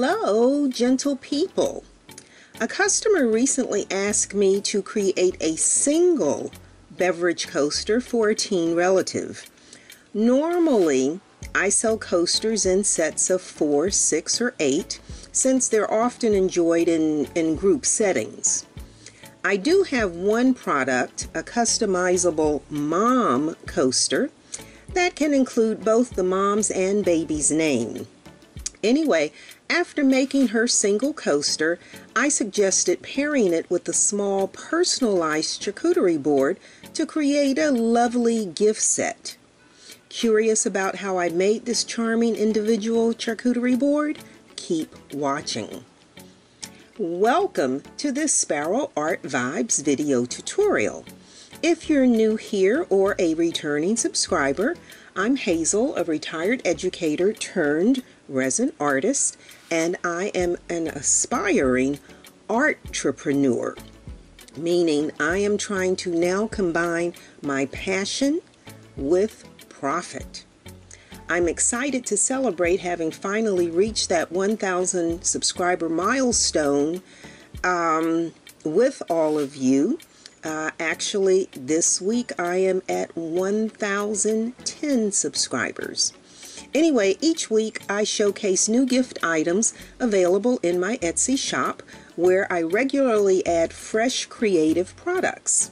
Hello, gentle people. A customer recently asked me to create a single beverage coaster for a teen relative. Normally, I sell coasters in sets of 4, 6, or 8, since they're often enjoyed in group settings. I do have one product, a customizable mom coaster, that can include both the mom's and baby's name. Anyway, after making her single coaster, I suggested pairing it with a small personalized charcuterie board to create a lovely gift set. Curious about how I made this charming individual charcuterie board? Keep watching. Welcome to this Sparrow Art Vibes video tutorial. If you're new here or a returning subscriber, I'm Hazel, a retired educator turned resin artist, and I am an aspiring artrepreneur, meaning I am trying to now combine my passion with profit. I'm excited to celebrate having finally reached that 1,000 subscriber milestone with all of you. Actually, this week I am at 1,010 subscribers. Anyway, each week I showcase new gift items available in my Etsy shop, where I regularly add fresh creative products.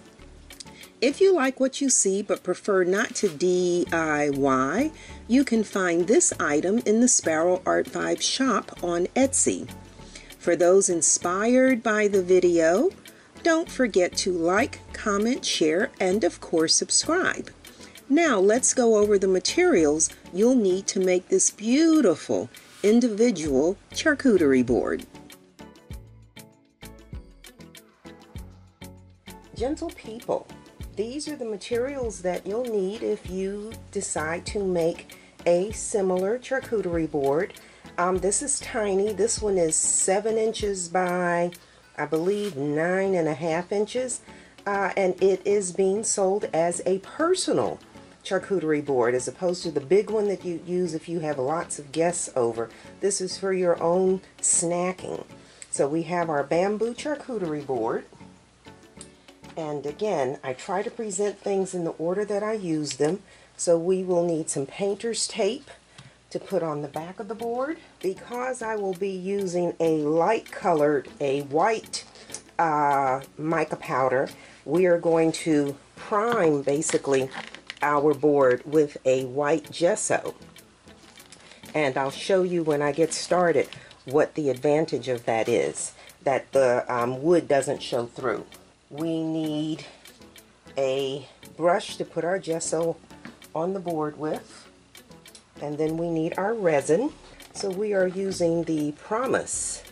If you like what you see but prefer not to DIY, you can find this item in the Sparrow Art Vibes shop on Etsy. For those inspired by the video, don't forget to like, comment, share, and of course subscribe. Now let's go over the materials you'll need to make this beautiful individual charcuterie board. Gentle people, these are the materials that you'll need if you decide to make a similar charcuterie board. This is tiny. This one is 7 inches by, I believe, 9.5 inches, and it is being sold as a personal charcuterie board as opposed to the big one that you use if you have lots of guests over. This is for your own snacking. So we have our bamboo charcuterie board, and again, I try to present things in the order that I use them. So we will need some painter's tape to put on the back of the board. Because I will be using a light colored, a white mica powder, we are going to prime basically our board with a white gesso. And I'll show you when I get started what the advantage of that is, that the wood doesn't show through. We need a brush to put our gesso on the board with, and then we need our resin. So we are using the Promise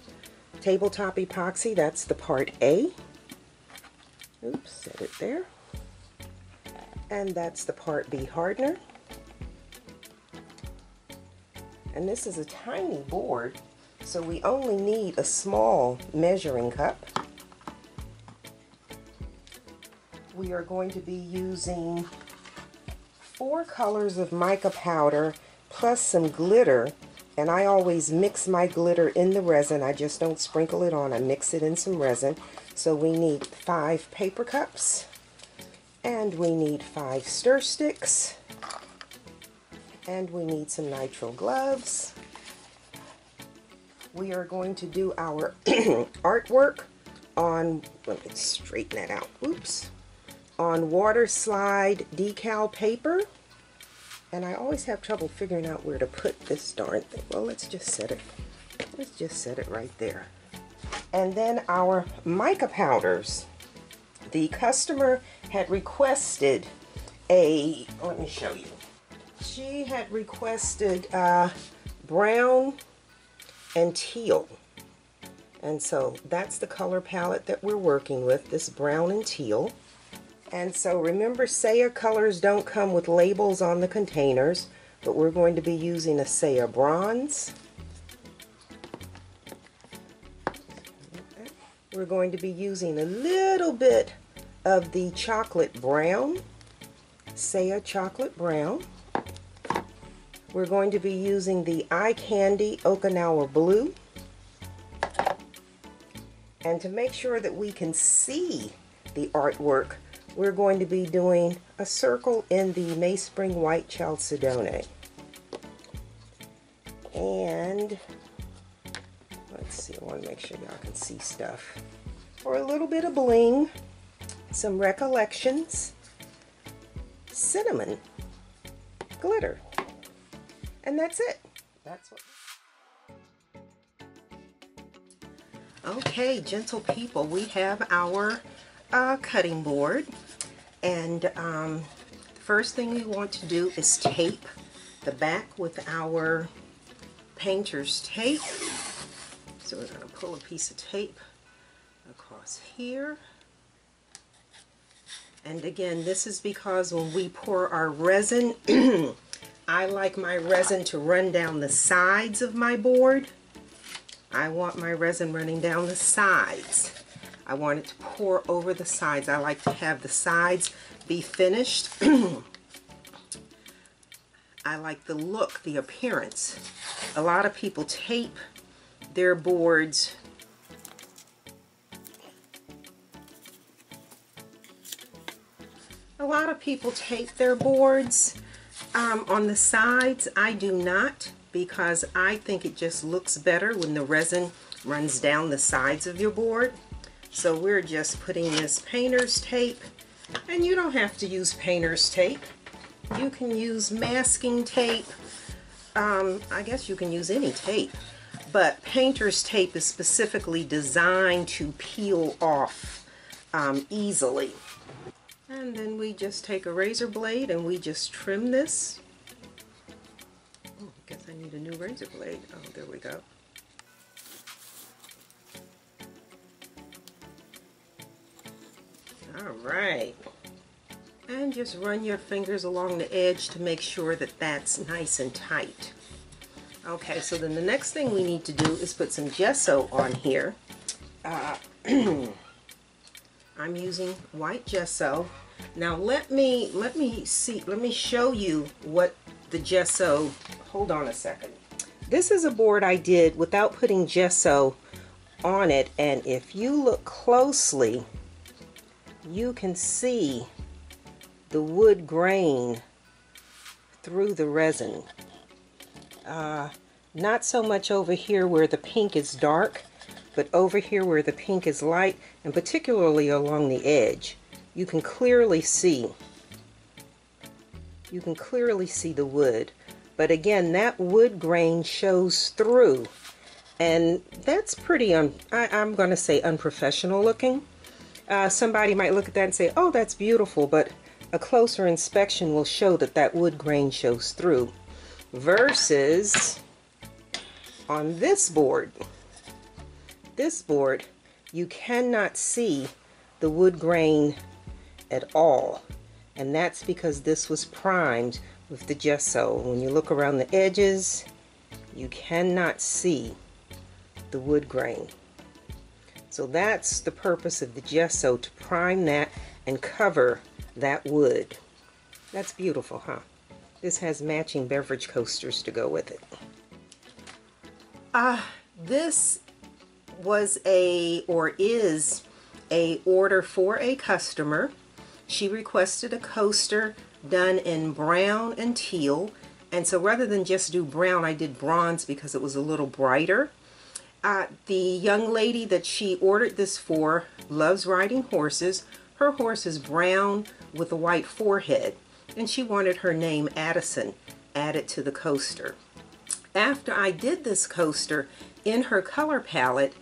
tabletop epoxy. That's the part A. Oops, set it there. And that's the part B hardener. And this is a tiny board, so we only need a small measuring cup. We are going to be using 4 colors of mica powder plus some glitter, and I always mix my glitter in the resin. I just don't sprinkle it on, I mix it in some resin. So we need 5 paper cups, and we need 5 stir sticks, and we need some nitrile gloves. We are going to do our artwork on, let me straighten that out, oops, on water slide decal paper. And I always have trouble figuring out where to put this darn thing. Well, let's just set it right there. And then our mica powders. The customer had requested let me show you. She had requested brown and teal. And so that's the color palette that we're working with, this brown and teal. And so remember, Saya colors don't come with labels on the containers, but we're going to be using a Saya bronze. We're going to be using a little bit of the chocolate brown, Saya chocolate brown. We're going to be using the Eye Candy Okinawa blue. And to make sure that we can see the artwork, we're going to be doing a circle in the Mayspring White Chalcedone. And let's see, I want to make sure y'all can see stuff. For a little bit of bling, some recollections, cinnamon, glitter, and that's it. That's what. Okay, gentle people, we have our cutting board, and the first thing we want to do is tape the back with our painter's tape. So we're going to pull a piece of tape across here. And again, this is because when we pour our resin, I like my resin to run down the sides of my board. I want my resin running down the sides. I want it to pour over the sides. I like to have the sides be finished. I like the look, the appearance. A lot of people tape their boards on the sides. I do not, because I think it just looks better when the resin runs down the sides of your board. So we're just putting this painter's tape, and you don't have to use painter's tape. You can use masking tape. I guess you can use any tape, but painter's tape is specifically designed to peel off easily. And then we just take a razor blade and we just trim this. Oh, I guess I need a new razor blade. Oh, there we go. All right. And just run your fingers along the edge to make sure that that's nice and tight. Okay, so then the next thing we need to do is put some gesso on here. I'm using white gesso. Now let me show you what the gesso, hold on a second. This is a board I did without putting gesso on it, and if you look closely, you can see the wood grain through the resin. Not so much over here where the pink is dark, but over here where the pink is light, and particularly along the edge, you can clearly see the wood. But again, that wood grain shows through, and that's pretty I'm going to say unprofessional looking. Somebody might look at that and say, oh, that's beautiful, but a closer inspection will show that that wood grain shows through, versus on this board, you cannot see the wood grain at all, and that's because this was primed with the gesso. When you look around the edges, you cannot see the wood grain. So that's the purpose of the gesso, to prime that and cover that wood. That's beautiful, huh? This has matching beverage coasters to go with it. This was is a order for a customer. She requested a coaster done in brown and teal, and so rather than just do brown, I did bronze because it was a little brighter. The young lady that she ordered this for loves riding horses. Her horse is brown with a white forehead, and she wanted her name Addison added to the coaster. After I did this coaster in her color palette,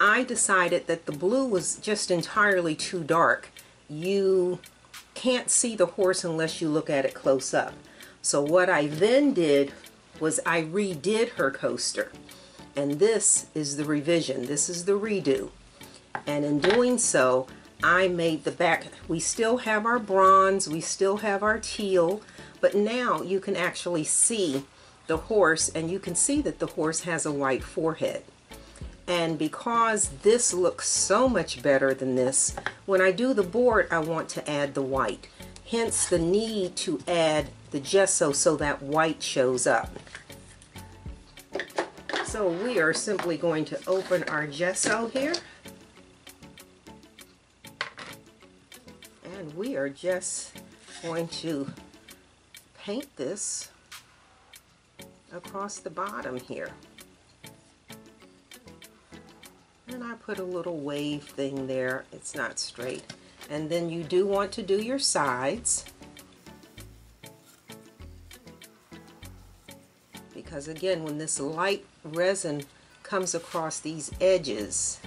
I decided that the blue was just entirely too dark. You can't see the horse unless you look at it close up. So what I then did was I redid her coaster. And this is the revision. This is the redo. And in doing so, I made the back, we still have our bronze, we still have our teal, but now you can actually see the horse, and you can see that the horse has a white forehead. And because this looks so much better than this, when I do the board, I want to add the white. Hence the need to add the gesso so that white shows up. So we are simply going to open our gesso here. And we are just going to paint this across the bottom here. And I put a little wave thing there. It's not straight. And then you do want to do your sides, because again, when this light resin comes across these edges,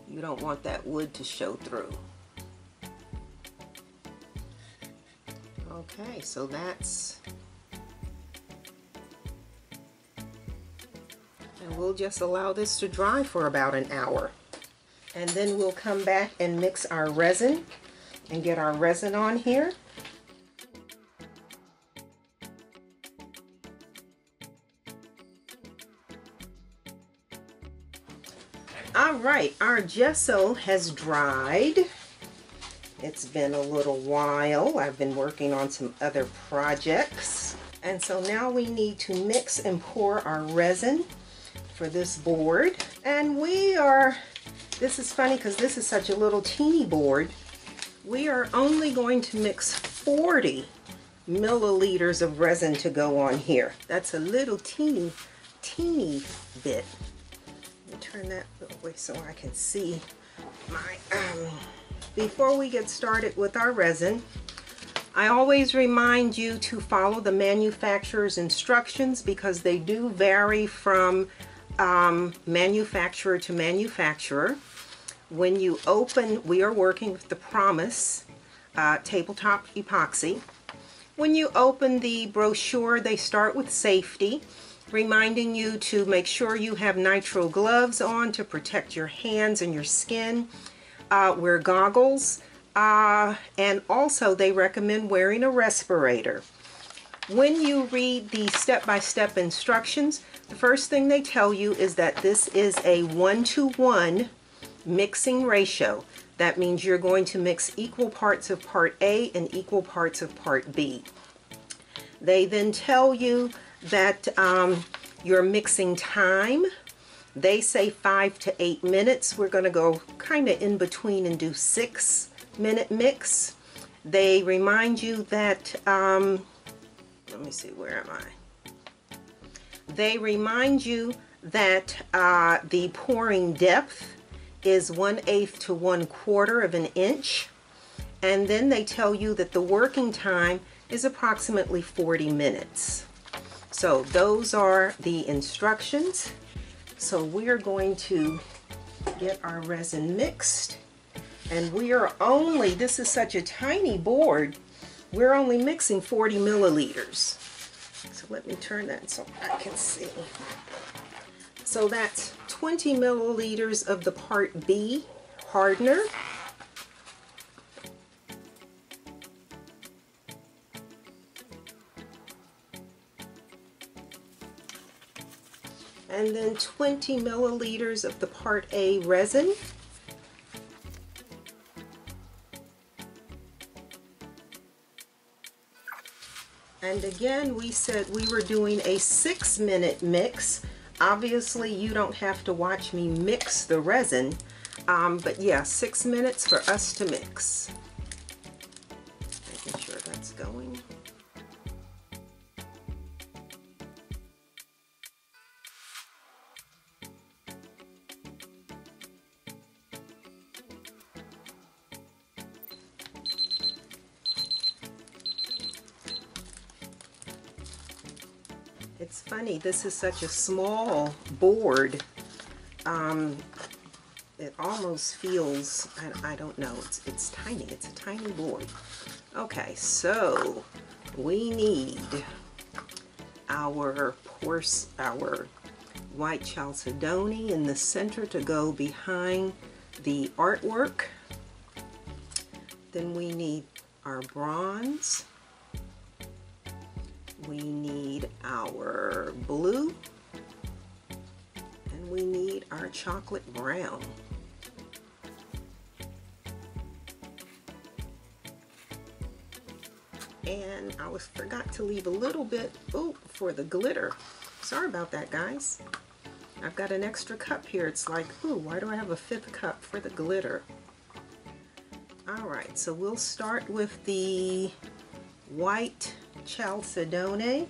you don't want that wood to show through. Okay, so that's, and we'll just allow this to dry for about an hour. And then we'll come back and mix our resin and get our resin on here. All right, our gesso has dried. It's been a little while. I've been working on some other projects. And so now we need to mix and pour our resin for this board. And this is funny because this is such a little teeny board. We are only going to mix 40 milliliters of resin to go on here. That's a little teeny bit. Let me turn that away so I can see my, before we get started with our resin, I always remind you to follow the manufacturer's instructions because they do vary from manufacturer to manufacturer. When you open, we are working with the Promise tabletop epoxy. When you open the brochure, they start with safety, reminding you to make sure you have nitrile gloves on to protect your hands and your skin. Wear goggles, and also they recommend wearing a respirator. When you read the step-by-step instructions, the first thing they tell you is that this is a 1-to-1 mixing ratio. That means you're going to mix equal parts of part A and equal parts of part B. They then tell you that your mixing time, they say 5 to 8 minutes. We're going to go kind of in between and do 6-minute mix. They remind you that, let me see, where am I? They remind you that the pouring depth is 1/8 to 1/4 of an inch. And then they tell you that the working time is approximately 40 minutes. So those are the instructions. So we are going to get our resin mixed, and we are only, this is such a tiny board, we're only mixing 40 milliliters. So let me turn that so I can see. So that's 20 milliliters of the part B hardener. And then 20 milliliters of the part A resin. And again, we said we were doing a 6-minute mix. Obviously, you don't have to watch me mix the resin, but yeah, 6 minutes for us to mix. Making sure that's going. It's funny, this is such a small board. It almost feels, I don't know, it's tiny. It's a tiny board. Okay, so we need our white chalcedony in the center to go behind the artwork. Then we need our bronze. We need our blue, and we need our chocolate brown. And I forgot to leave a little bit for the glitter. Sorry about that, guys. I've got an extra cup here. It's like, ooh, why do I have a 5th cup for the glitter? Alright, so we'll start with the white chalcedony,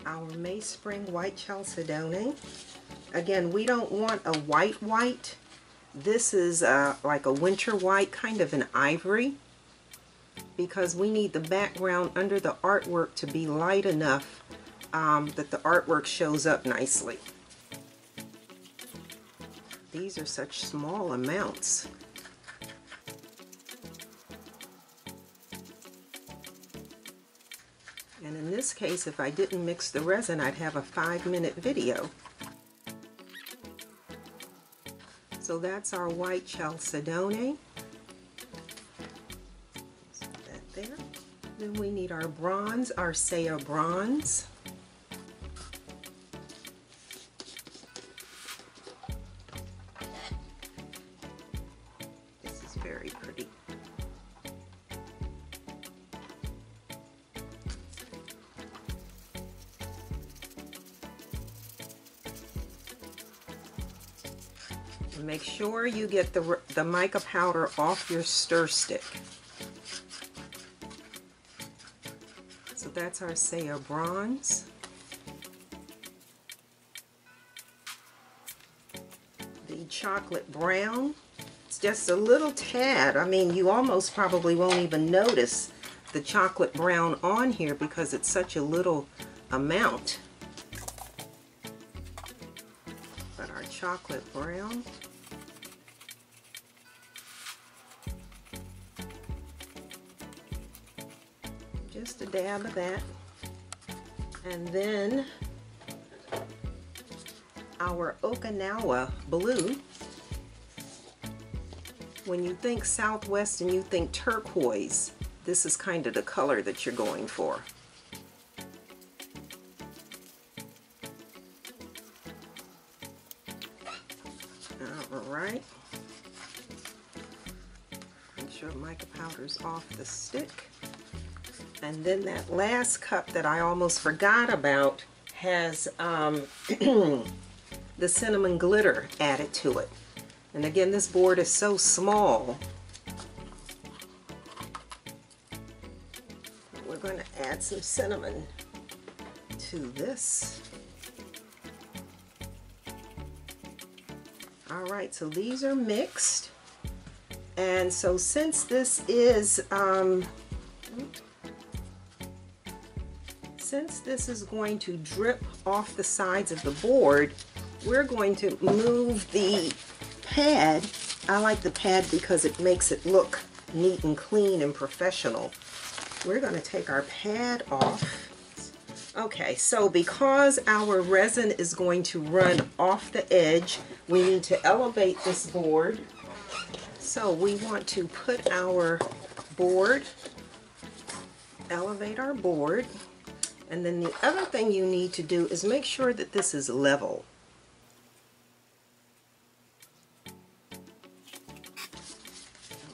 our Mayspring white chalcedony. Again, we don't want a white. This is like a winter white, kind of an ivory, because we need the background under the artwork to be light enough that the artwork shows up nicely. These are such small amounts. And in this case, if I didn't mix the resin, I'd have a 5-minute video. So that's our white chalcedony. Put that there. Then we need our bronze, our Saya bronze. This is very pretty. Make sure you get the mica powder off your stir stick. So that's our Saya bronze. The chocolate brown. It's just a little tad. I mean, you almost probably won't even notice the chocolate brown on here because it's such a little amount. But our chocolate brown. Just a dab of that. And then our Okinawa blue. When you think Southwest and you think turquoise, this is kind of the color that you're going for. Alright. Make sure mica powder's off the stick. And then that last cup that I almost forgot about has the cinnamon glitter added to it. And again, this board is so small. We're going to add some cinnamon to this. Alright, so these are mixed. And so since this is going to drip off the sides of the board, we're going to move the pad. I like the pad because it makes it look neat and clean and professional. We're going to take our pad off. Okay, so because our resin is going to run off the edge, we need to elevate this board. So we want to put our board, elevate our board. And then the other thing you need to do is make sure that this is level.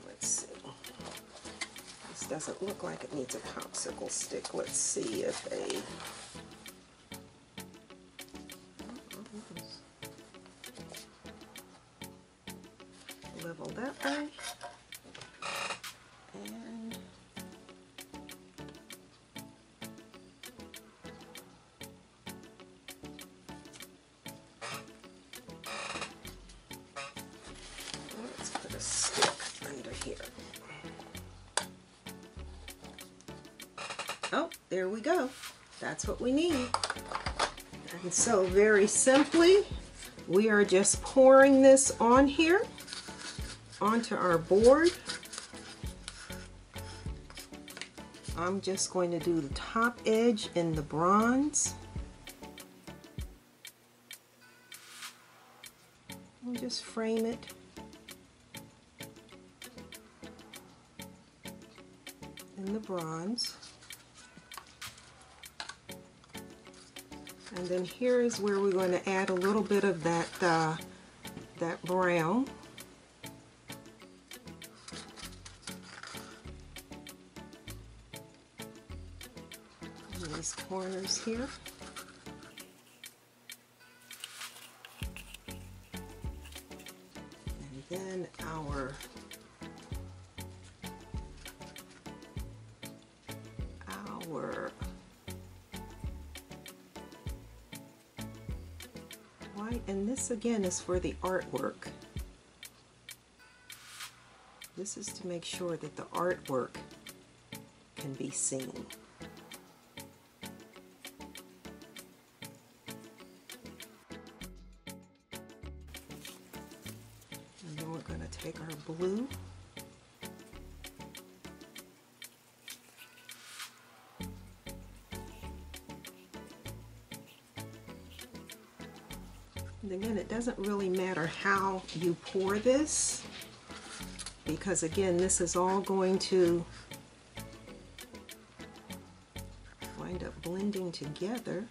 Let's see. This doesn't look like it needs a popsicle stick. Let's see if a... level that way. And let's put a stick under here. Oh, there we go. That's what we need. And so very simply, we are just pouring this on here, onto our board. I'm just going to do the top edge in the bronze. And just frame it. In the bronze. And then here is where we're going to add a little bit of that brown. In these corners here. And then our artwork. White, and this again is for the artwork. This is to make sure that the artwork can be seen. And then we're going to take our blue. And again, it doesn't really matter how you pour this, because again, this is all going to wind up blending together.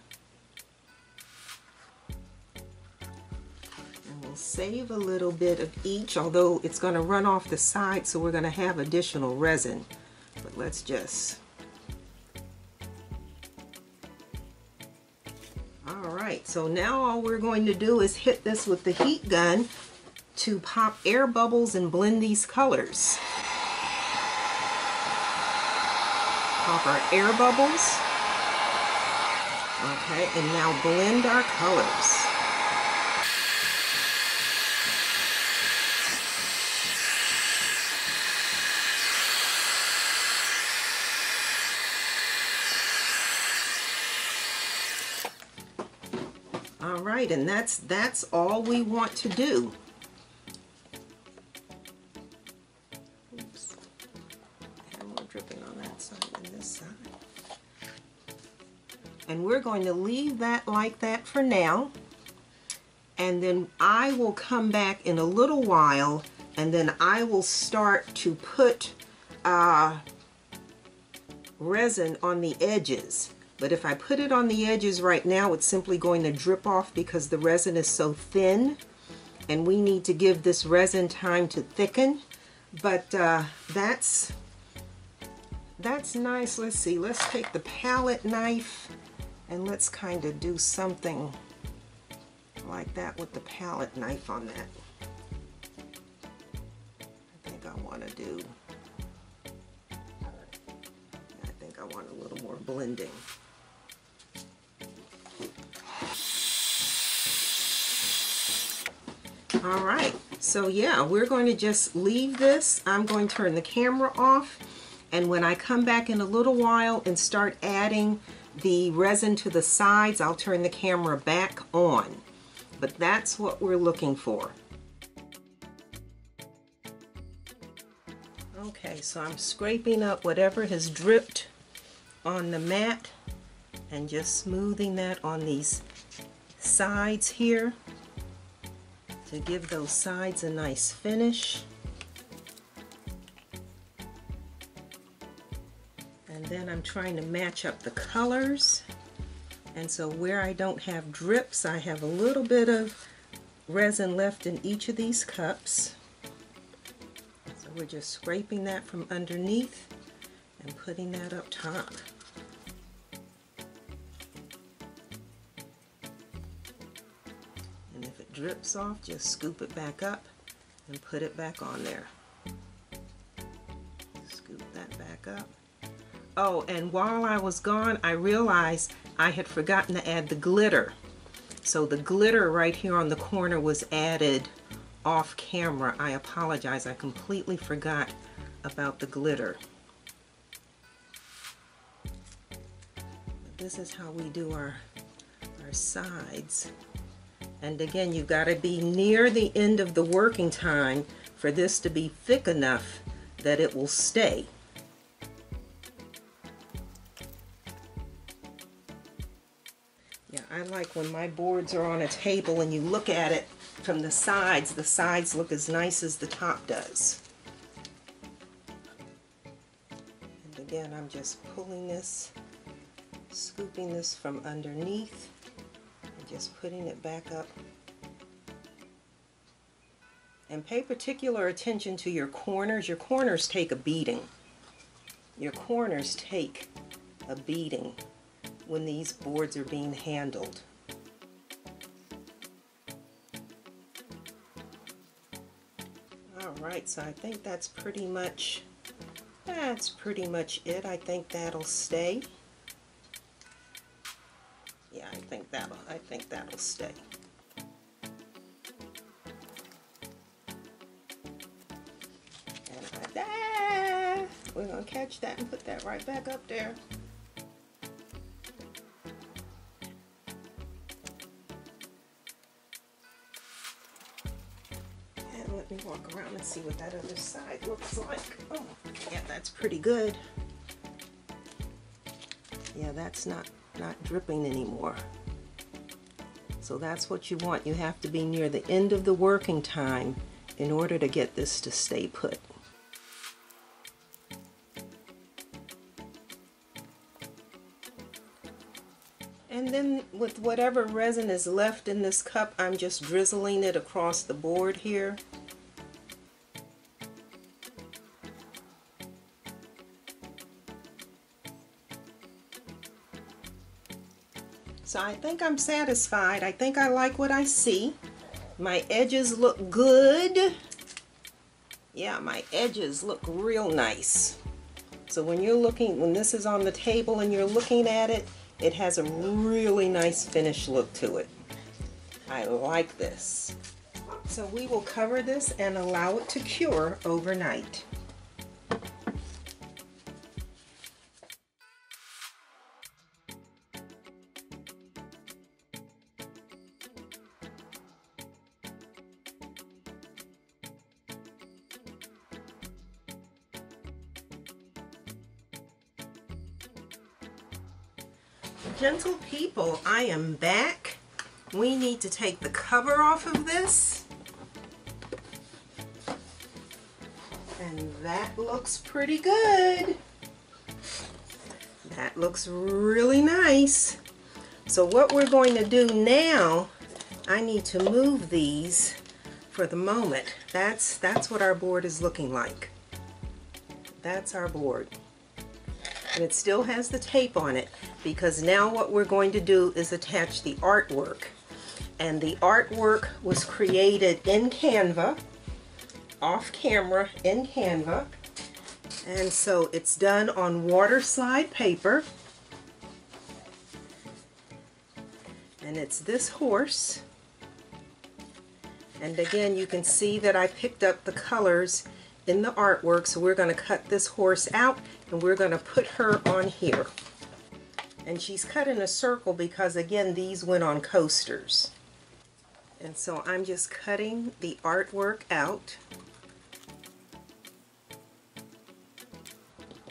And we'll save a little bit of each, although it's going to run off the side, so we're going to have additional resin. But let's just... Alright, so now all we're going to do is hit this with the heat gun to pop air bubbles and blend these colors. Pop our air bubbles. Okay, and now blend our colors. All right, and that's all we want to do. Oops, I have more dripping on that side than this side. And we're going to leave that like that for now. And then I will come back in a little while, and then I will start to put resin on the edges. But if I put it on the edges right now, it's simply going to drip off because the resin is so thin, and we need to give this resin time to thicken. But that's nice. Let's see, let's take the palette knife and let's kind of do something like that with the palette knife on that. I think I want to do, I think I want a little more blending. All right, so yeah, we're going to just leave this. I'm going to turn the camera off, and when I come back in a little while and start adding the resin to the sides, I'll turn the camera back on. But that's what we're looking for. Okay, so I'm scraping up whatever has dripped on the mat and just smoothing that on these sides here to give those sides a nice finish. And then I'm trying to match up the colors. And so where I don't have drips, I have a little bit of resin left in each of these cups. So we're just scraping that from underneath and putting that up top. And if it drips off, just scoop it back up and put it back on there. Scoop that back up. Oh, and while I was gone, I realized I had forgotten to add the glitter. So the glitter right here on the corner was added off camera. I apologize, I completely forgot about the glitter. But this is how we do our sides. And again, you've got to be near the end of the working time for this to be thick enough that it will stay. Yeah, I like when my boards are on a table and you look at it from the sides look as nice as the top does. And again, I'm just pulling this, scooping this from underneath, and just putting it back up. And pay particular attention to your corners. Your corners take a beating. Your corners take a beating when these boards are being handled. Alright, so I think that's pretty much it. I think that'll stay. think that'll stay. And like that, we're gonna catch that and put that right back up there. And let me walk around and see what that other side looks like. Oh, yeah, that's pretty good. Yeah, that's not dripping anymore. So that's what you want. You have to be near the end of the working time in order to get this to stay put. And then with whatever resin is left in this cup, I'm just drizzling it across the board here. So I think I'm satisfied. I think I like what I see. My edges look good. Yeah, my edges look real nice. So when you're looking, when this is on the table and you're looking at it, it has a really nice finish look to it. I like this. So we will cover this and allow it to cure overnight. Gentle people, I am back. We need to take the cover off of this. And that looks pretty good. That looks really nice. So what we're going to do now, I need to move these for the moment. That's what our board is looking like. That's our board. And it still has the tape on it, because now what we're going to do is attach the artwork. And the artwork was created in Canva, off camera in Canva. And so it's done on water slide paper. And it's this horse. And again, you can see that I picked up the colors in the artwork, so we're going to cut this horse out and we're going to put her on here. And she's cut in a circle because again, these went on coasters. And so I'm just cutting the artwork out.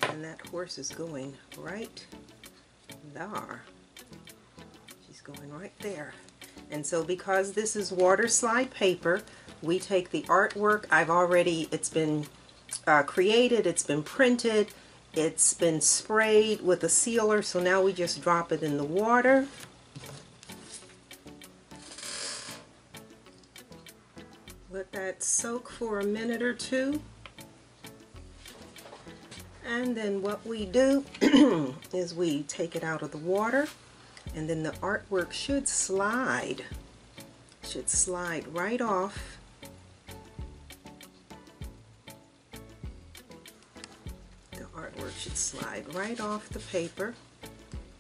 And that horse is going right there. She's going right there. And so because this is water slide paper, we take the artwork. It's been created, it's been printed, it's been sprayed with a sealer, so now we just drop it in the water. Let that soak for a minute or two. And then what we do is we take it out of the water, and then the artwork should slide right off. Should slide right off the paper,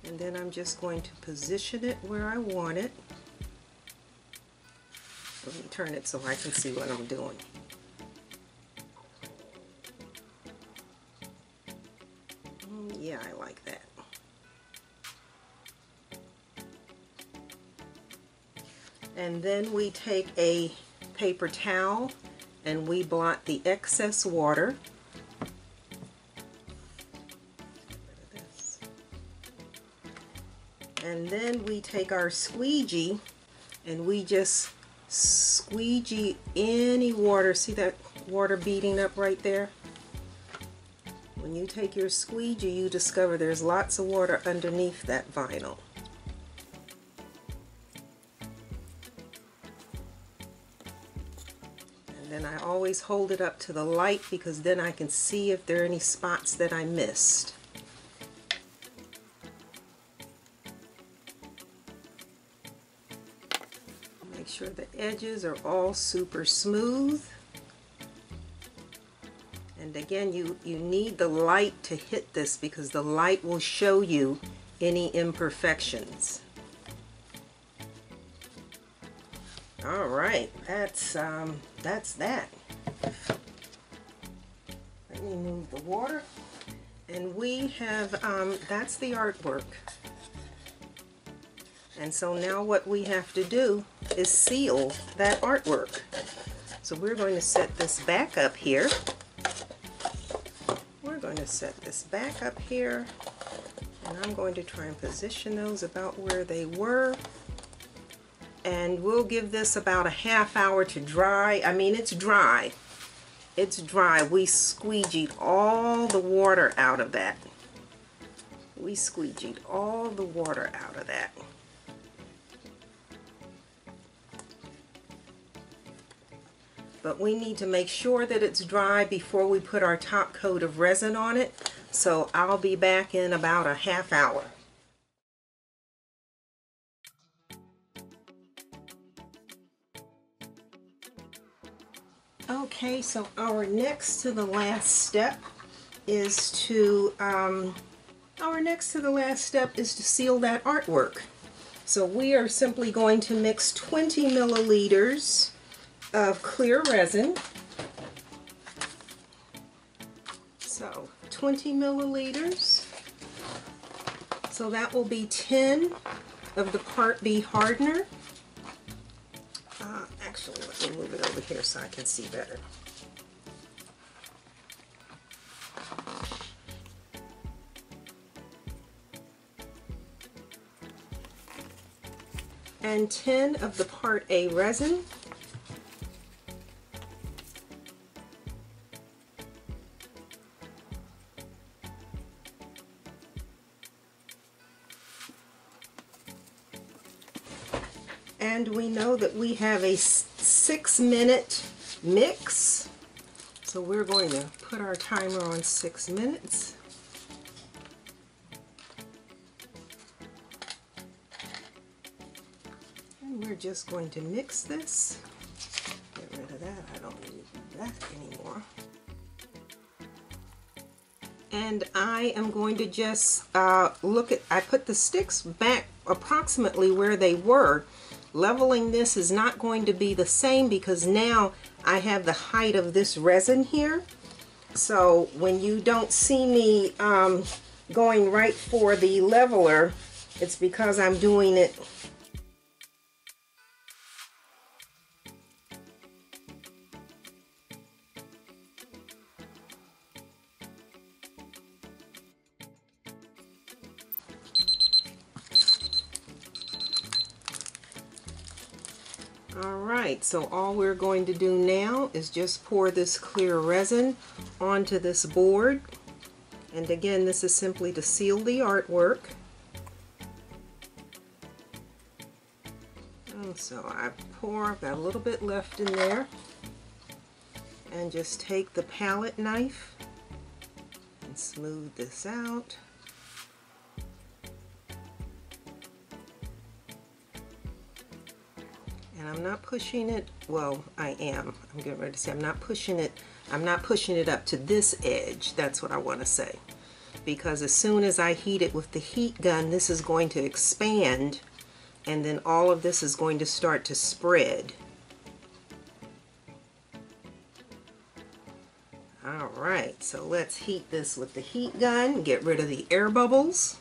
and then I'm just going to position it where I want it. Let me turn it so I can see what I'm doing. Yeah, I like that. And then we take a paper towel and we blot the excess water. And then we take our squeegee and we just squeegee any water. See that water beating up right there? When you take your squeegee, you discover there's lots of water underneath that vinyl. And then I always hold it up to the light because then I can see if there are any spots that I missed. Make sure the edges are all super smooth. And again, you need the light to hit this because the light will show you any imperfections. All right, that's that. Let me move the water. And we have, that's the artwork. And so now what we have to do is seal that artwork. So we're going to set this back up here. We're going to set this back up here. And I'm going to try and position those about where they were. And we'll give this about a half hour to dry. I mean, it's dry. It's dry. We squeegeed all the water out of that. We squeegeed all the water out of that. But we need to make sure that it's dry before we put our top coat of resin on it. So I'll be back in about a half hour. Okay, so our next to the last step is to seal that artwork. So we are simply going to mix 20 milliliters of clear resin. So 20 milliliters. So that will be 10 of the Part B hardener. Actually, let me move it over here so I can see better. And 10 of the Part A resin. And we know that we have a 6-minute mix, so we're going to put our timer on 6 minutes. And we're just going to mix this. Get rid of that, I don't need that anymore. And I am going to just I put the sticks back approximately where they were. Leveling this is not going to be the same because now I have the height of this resin here. So when you don't see me going right for the leveler, it's because I'm doing it Alright, so all we're going to do now is just pour this clear resin onto this board. And again, this is simply to seal the artwork. And so I've got a little bit left in there. And just take the palette knife and smooth this out. And I'm not pushing it, well, I am. I'm getting ready to say I'm not pushing it up to this edge. That's what I want to say. Because as soon as I heat it with the heat gun, this is going to expand, and then all of this is going to start to spread. Alright, so let's heat this with the heat gun, get rid of the air bubbles.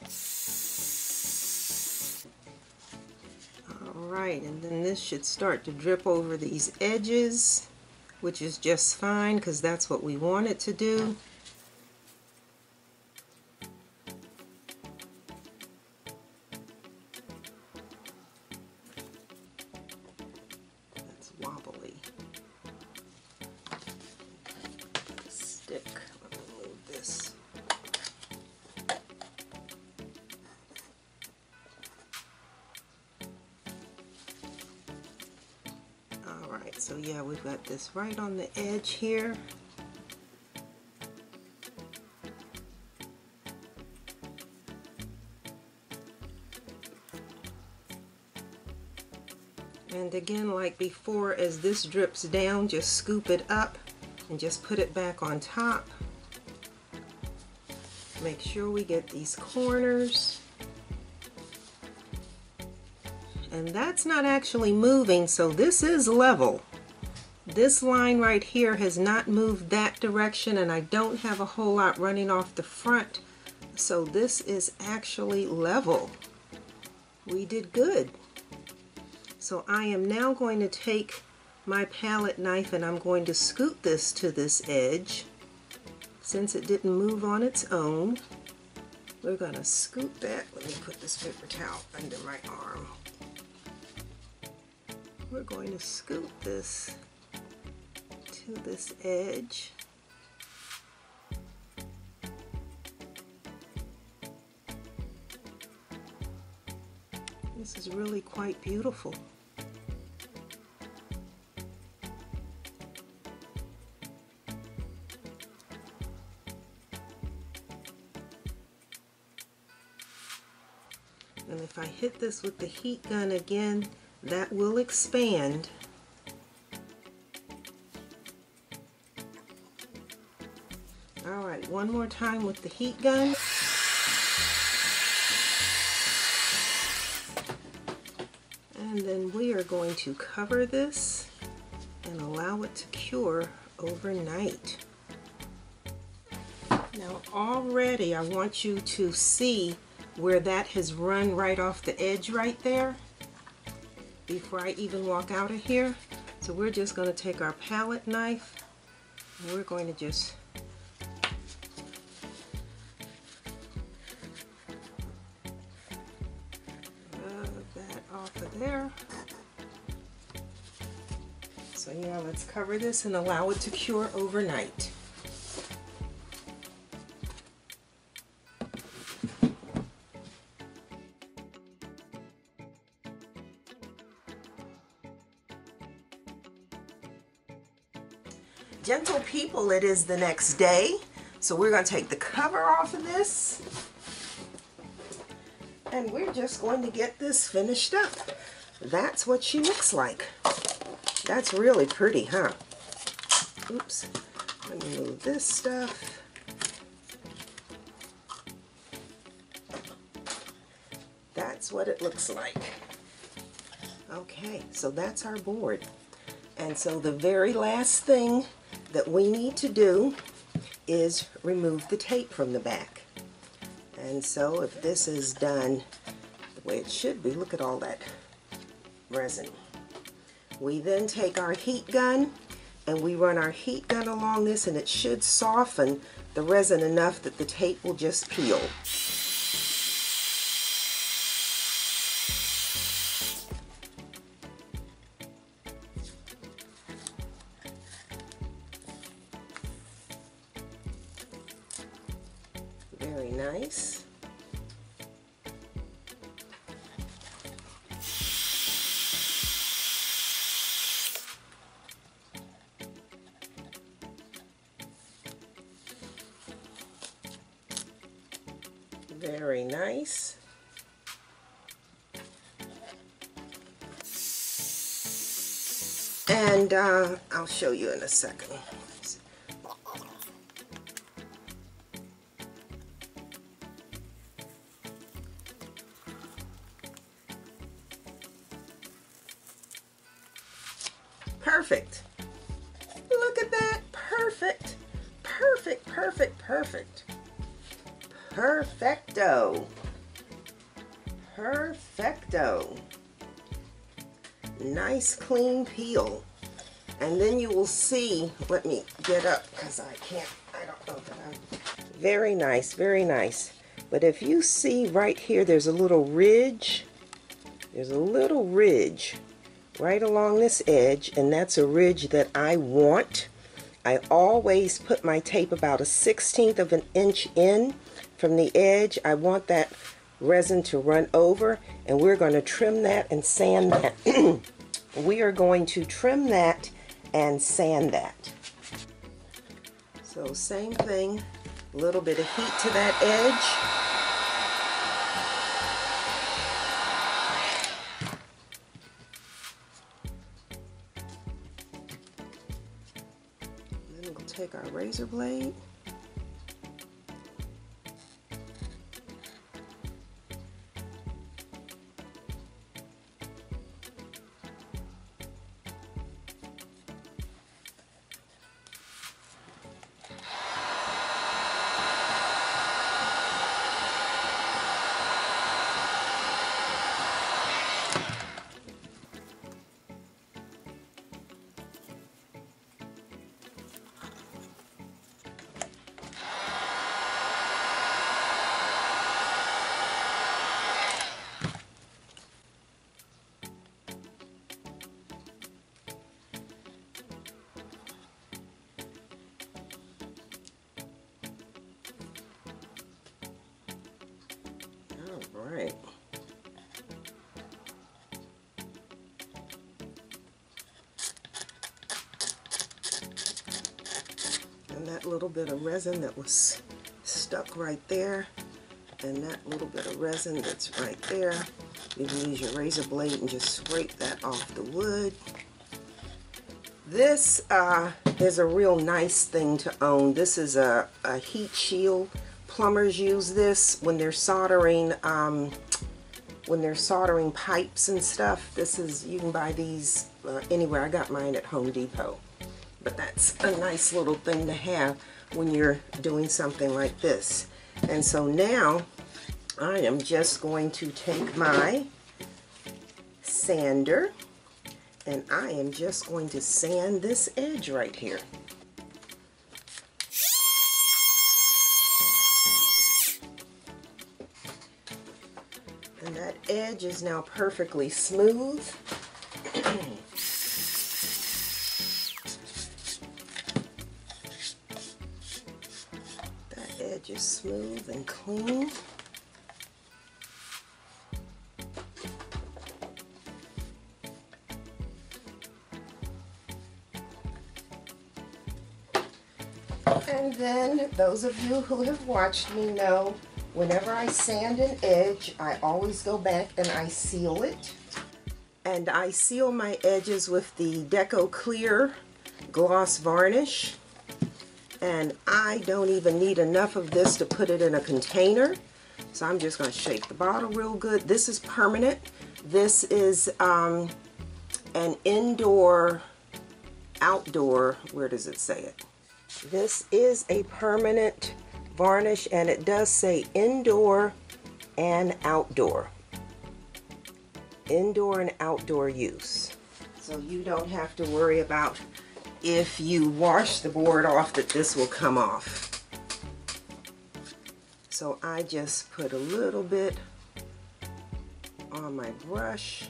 Alright, and then this should start to drip over these edges, which is just fine because that's what we want it to do. That's wobbly. Stick. Let me move this. Alright, so yeah, we've got this right on the edge here. And again, like before, as this drips down, just scoop it up and just put it back on top. Make sure we get these corners. and that's not actually moving, so this is level. This line right here has not moved that direction, and I don't have a whole lot running off the front, so this is actually level. We did good. So I am now going to take my palette knife and I'm going to scoot this to this edge. Since it didn't move on its own, we're going to scoot that. Let me put this paper towel under my arm. We're going to scoot this to this edge. This is really quite beautiful. And if I hit this with the heat gun again, that will expand. Alright, one more time with the heat gun. And then we are going to cover this and allow it to cure overnight. Now already I want you to see where that has run right off the edge right there before I even walk out of here. So we're just going to take our palette knife and we're going to just rub that off of there. So yeah, let's cover this and allow it to cure overnight. Gentle people, it is the next day, so we're going to take the cover off of this and we're just going to get this finished up. That's what she looks like. That's really pretty, huh? Oops, let me move this stuff. That's what it looks like. Okay, so that's our board. And so the very last thing that we need to do is remove the tape from the back. And so if this is done the way it should be, look at all that resin. We then take our heat gun and we run our heat gun along this, and it should soften the resin enough that the tape will just peel. Very nice. Very nice. And I'll show you in a second. Perfect. Look at that. Perfect. Perfect, perfect, perfect. Perfecto. Perfecto. Nice clean peel. And then you will see, let me get up because I don't know that I'm. Very nice, very nice. But if you see right here, there's a little ridge. There's a little ridge right along this edge, and that's a ridge that I want. I always put my tape about 1/16 of an inch in from the edge. I want that resin to run over, and we're going to trim that and sand that. We are going to trim that and sand that. So same thing, a little bit of heat to that edge. Then we'll take our razor blade. right. And that little bit of resin that was stuck right there, and that little bit of resin that's right there, you can use your razor blade and just scrape that off the wood. This is a real nice thing to own. This is a heat shield. Plumbers use this when they're soldering pipes and stuff. This is, you can buy these anywhere. I got mine at Home Depot. But that's a nice little thing to have when you're doing something like this. And so now I am just going to take my sander and I am just going to sand this edge right here. And that edge is now perfectly smooth. That edge is smooth and clean. And then those of you who have watched me know whenever I sand an edge, I always go back and I seal it. And I seal my edges with the Deco Clear gloss varnish. And I don't even need enough of this to put it in a container. So I'm just going to shake the bottle real good. This is permanent. This is an indoor, outdoor, where does it say it? This is a permanent varnish, and it does say indoor and outdoor. Indoor and outdoor use. So you don't have to worry about if you wash the board off that this will come off. So I just put a little bit on my brush,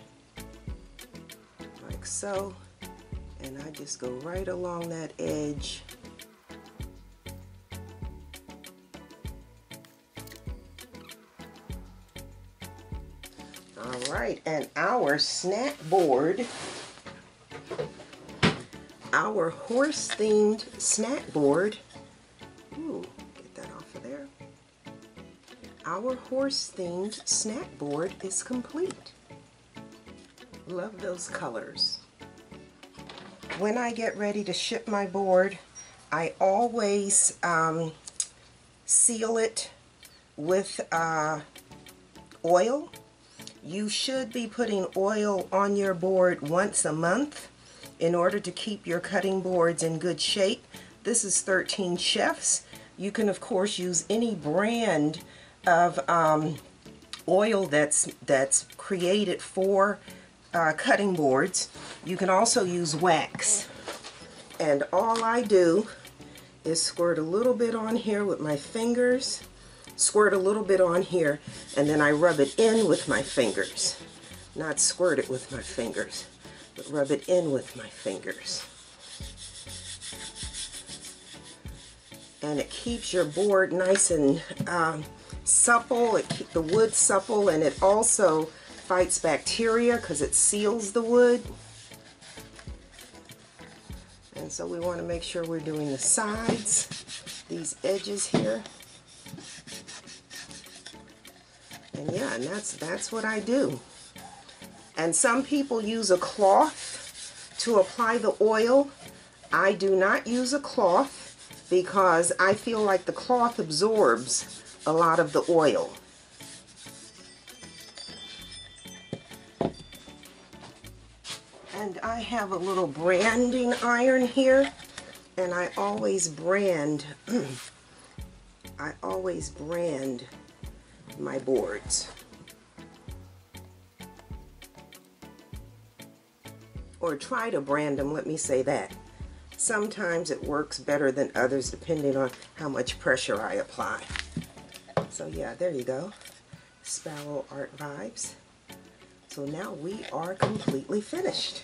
like so, and I just go right along that edge. Alright, and our snack board, our horse-themed snack board, ooh, get that off of there. Our horse-themed snack board is complete. Love those colors. When I get ready to ship my board, I always seal it with oil. You should be putting oil on your board once a month in order to keep your cutting boards in good shape. This is 13 Chefs. You can of course use any brand of oil that's created for cutting boards. You can also use wax. And all I do is squirt a little bit on here with my fingers. Squirt a little bit on here, and then I rub it in with my fingers. Not squirt it with my fingers, but rub it in with my fingers. And it keeps your board nice and supple. It keeps the wood supple, and it also fights bacteria because it seals the wood. And so we want to make sure we're doing the sides, these edges here. And yeah, and that's what I do. And some people use a cloth to apply the oil. I do not use a cloth because I feel like the cloth absorbs a lot of the oil. And I have a little branding iron here, and I always brand my boards. Or try to brand them, let me say that. Sometimes it works better than others depending on how much pressure I apply. So yeah, there you go. Sparrow Art Vibes. So now we are completely finished.